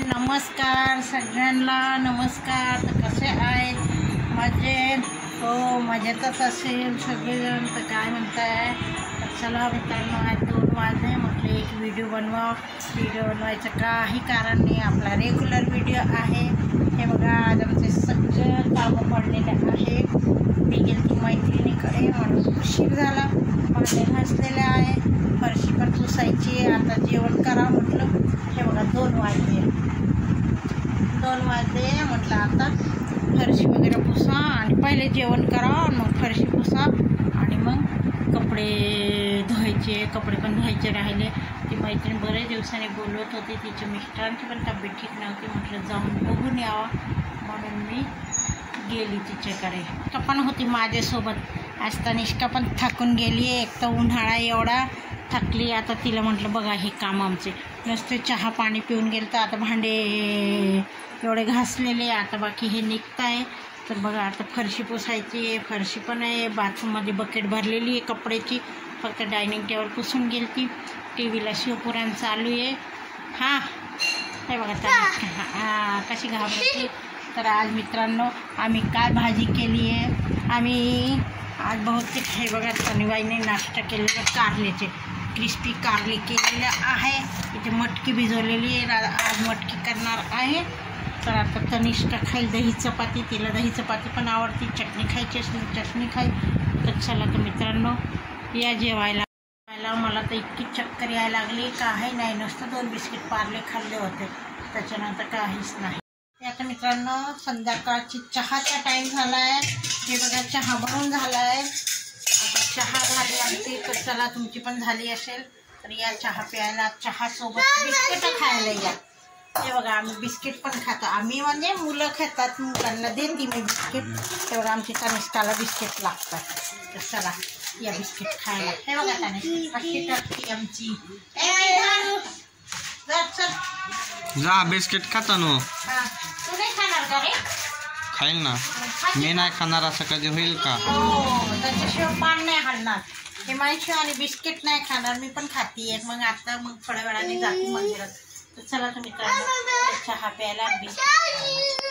नमस्कार सगळ्यांना, नमस्कार. तर कसे आहेत? मजेत? हो, मजेतच असेल सगळेजण. तर काय म्हणताय? तर चला मित्रांनो, आज 2 वाजले. म्हटलं एक व्हिडिओ बनवा. व्हिडिओ बनवायचं काही कारण नाही, आपला रेग्युलर व्हिडिओ आहे. हे बघा, आज आमचे सगळं कामं पडलेले आहे. मी गेली ती मैत्रिणीकडे, म्हणून उशीर झाला. भांडे घासलेले आहे, फरशी पण पुसायची. आता जेवण करा म्हटलं. हे बघा 2 वाजले म्हटलं आता फरशी वगैरे पुसा आणि पहिले जेवण करा, मग फरशी पुसा आणि मग कपडे धुवायचे. कपडे पण धुवायचे राहिले. ती मैत्रीण बरेच दिवसांनी बोलवत होती. तिच्या मिस्टरांची पण तब्येत ठीक नव्हती. म्हटलं जाऊन बघून यावं, म्हणून मी गेली तिच्याकडे. निष्का पण होती माझ्यासोबत. आज तनिष्का पण थकून गेली आहे. एक तर उन्हाळा एवढा, थकली. आता तिला म्हटलं बघा हे काम आमचे, नुसते चहा पाणी पिऊन गेलं. तर आता भांडे एवढे घासलेले, आता बाकी हे निघत आहे. तर बघा आता फरशी पुसायची आहे. फरशी पण आहे. बाथरूममध्ये बकेट भरलेली आहे कपड्याची. फक्त डायनिंग टेबल पुसून गेली ती. टी व्हीला शिवपुराण चालू आहे. हां, हे बघा तनिष्का कशी घाबरते. तर आज मित्रांनो आम्ही काय भाजी केली आहे, आम्ही आज बहुतेक हे बघा तनुबाईने नाश्ता केलेला कारल्याचे क्रिस्पी कारले केलेले आहे. इथे मटकी भिजवलेली आहे. आज मटकी करणार आहे. तर आता तनिष्का खाईल दही चपाती. तिला दही चपाती पण आवडते. चटणी खायची असेल चटणी खाईल. तर चला तर मित्रांनो या जेवायला. मला तर इतकी चक्कर यायला लागली, काही नाही. नुसतं 2 बिस्किट पार्ले खाल्ले होते, त्याच्यानंतर काहीच नाही. आता मित्रांनो संध्याकाळची चहाचा टाईम झाला आहे. हे बघा चहा बनवून झाला आहे. आता चहा झाली आमची. तर चला तुमची पण झाली असेल तर या चहा प्यायला. चहासोबत बिस्किटं खायला या. हे बघा आम्ही बिस्किट पण खातो. आम्ही म्हणजे मुलं खातात, मुलांना देते मी बिस्किट. हे बघा आमची तनिष्काला बिस्किट लागतात. तर चला या बिस्किट खायला. हे बघा तनिष्का कशी टाकते आमची. जा बिस्किट खाता नो. तू नाही खाणार का रे? खाईल ना. मी नाही खाणार असं कधी होईल का? हो, त्याच्याशिवाय पान नाही खाणार. हे माहिती आणि बिस्किट नाही खाणार. मी पण खाते. मग आता मग थोड्या वेळाने जाते मंदिरात. तर चला तर मित्रांनो चहा प्यायला बिस्किट